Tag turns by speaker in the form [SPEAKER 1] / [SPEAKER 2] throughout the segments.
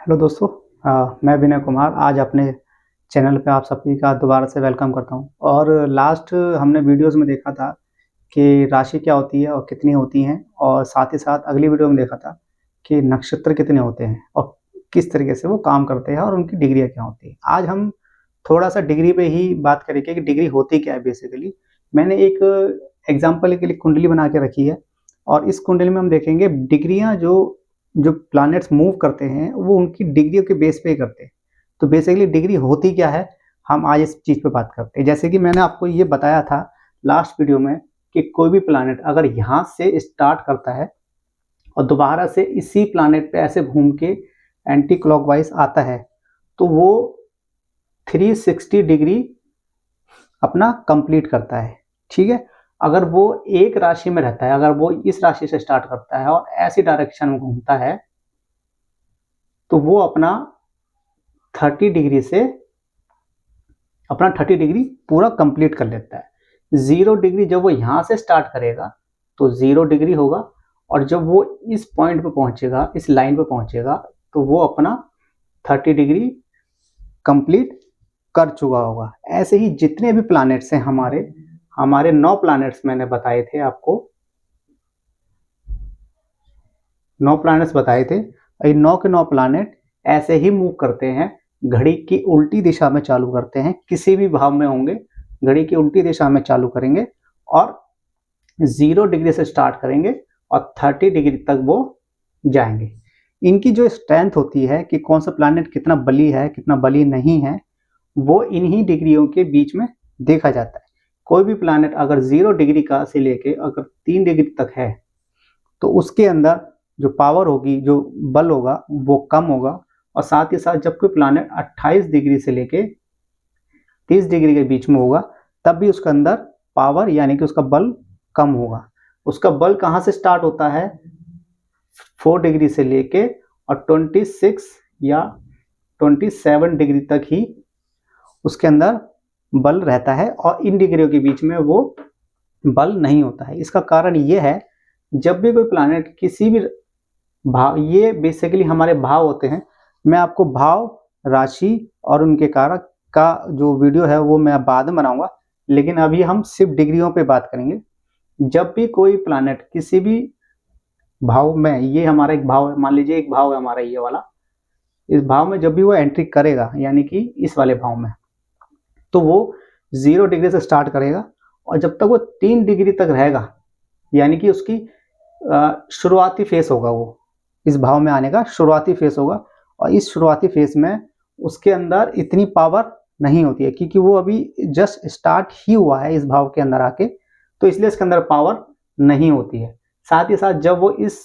[SPEAKER 1] Hello दोस्तों। मैं विनय कुमार आज अपने चैनल पे आप सभी का दोबारा से वेलकम करता हूं। और लास्ट हमने वीडियोस में देखा था कि राशि क्या होती है और कितनी होती हैं, और साथ ही साथ अगली वीडियो में देखा था कि नक्षत्र कितने होते हैं और किस तरीके से वो काम करते हैं और उनकी डिग्रियाँ क्या होती हैं। आज हम थोड़ा सा डिग्री पे ही बात करेंगे कि डिग्री होती क्या है। बेसिकली मैंने एक एग्जाम्पल के लिए कुंडली बना के रखी है, और इस कुंडली में हम देखेंगे डिग्रियाँ जो जो प्लैनेट्स मूव करते हैं वो उनकी डिग्रियों के बेस पे ही करते हैं। तो बेसिकली डिग्री होती क्या है, हम आज इस चीज़ पे बात करते हैं। जैसे कि मैंने आपको ये बताया था लास्ट वीडियो में कि कोई भी प्लैनेट अगर यहाँ से स्टार्ट करता है और दोबारा से इसी प्लैनेट पे ऐसे घूम के एंटी क्लॉकवाइज आता है, तो वो 360 डिग्री अपना कंप्लीट करता है। ठीक है, अगर वो एक राशि में रहता है, अगर वो इस राशि से स्टार्ट करता है और ऐसी डायरेक्शन में घूमता है, तो वो अपना 30 डिग्री से अपना 30 डिग्री पूरा कंप्लीट कर लेता है। 0 डिग्री जब वो यहाँ से स्टार्ट करेगा तो 0 डिग्री होगा, और जब वो इस पॉइंट पे पहुंचेगा, इस लाइन पे पहुंचेगा, तो वो अपना 30 डिग्री कंप्लीट कर चुका होगा। ऐसे ही जितने भी प्लैनेट्स हैं हमारे 9 प्लैनेट्स मैंने बताए थे आपको, 9 प्लैनेट्स बताए थे। ये 9 के 9 प्लैनेट ऐसे ही मूव करते हैं, घड़ी की उल्टी दिशा में चालू करते हैं। किसी भी भाव में होंगे घड़ी की उल्टी दिशा में चालू करेंगे और 0 डिग्री से स्टार्ट करेंगे और 30 डिग्री तक वो जाएंगे। इनकी जो स्ट्रेंथ होती है कि कौन सा प्लैनेट कितना बली है कितना बली नहीं है, वो इन्हीं डिग्रियों के बीच में देखा जाता है। कोई भी प्लैनेट अगर 0 डिग्री का से लेके अगर 3 डिग्री तक है, तो उसके अंदर जो पावर होगी, जो बल होगा, वो कम होगा। और साथ ही साथ जब कोई प्लैनेट 28 डिग्री से लेके 30 डिग्री के बीच में होगा, तब भी उसके अंदर पावर यानी कि उसका बल कम होगा। उसका बल कहाँ से स्टार्ट होता है? 4 डिग्री से लेके और 26 या 27 डिग्री तक ही उसके अंदर बल रहता है, और इन डिग्रियों के बीच में वो बल नहीं होता है। इसका कारण ये है, जब भी कोई प्लैनेट किसी भी भाव, ये बेसिकली हमारे भाव होते हैं। मैं आपको भाव, राशि और उनके कारक का जो वीडियो है वो मैं बाद में बनाऊंगा, लेकिन अभी हम सिर्फ डिग्रियों पे बात करेंगे। जब भी कोई प्लैनेट किसी भी भाव में, ये हमारा एक भाव है, मान लीजिए एक भाव है हमारा ये वाला, इस भाव में जब भी वो एंट्री करेगा यानी कि इस वाले भाव में, तो वो 0 डिग्री से स्टार्ट करेगा और जब तक वो 3 डिग्री तक रहेगा, यानी कि उसकी शुरुआती फेस होगा, वो इस भाव में आने का शुरुआती फेस होगा। और इस शुरुआती फेस में उसके अंदर इतनी पावर नहीं होती है, क्योंकि वो अभी जस्ट स्टार्ट ही हुआ है इस भाव के अंदर आके, तो इसलिए इसके अंदर पावर नहीं होती है। साथ ही साथ जब वो इस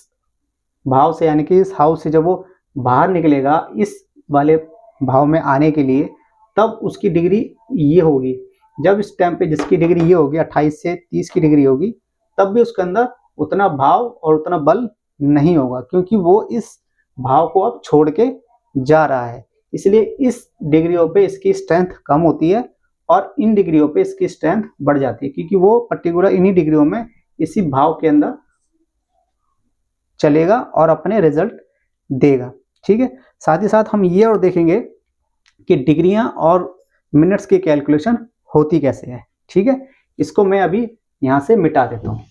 [SPEAKER 1] भाव से यानी कि इस हाउस से जब वो बाहर निकलेगा इस वाले भाव में आने के लिए, तब उसकी डिग्री ये होगी। जब इस टाइम पे जिसकी डिग्री ये होगी 28 से 30 की डिग्री होगी, तब भी उसके अंदर उतना भाव और उतना बल नहीं होगा, क्योंकि वो इस भाव को अब छोड़ के जा रहा है। इसलिए इस डिग्रियों पे इसकी स्ट्रेंथ कम होती है और इन डिग्रियों पे इसकी स्ट्रेंथ बढ़ जाती है, क्योंकि वो पर्टिकुलर इन्हीं डिग्रियों में इसी भाव के अंदर चलेगा और अपने रिजल्ट देगा। ठीक है, साथ ही साथ हम ये और देखेंगे कि डिग्रियां और मिनट्स की कैलकुलेशन होती कैसे है। ठीक है, इसको मैं अभी यहाँ से मिटा देता हूँ।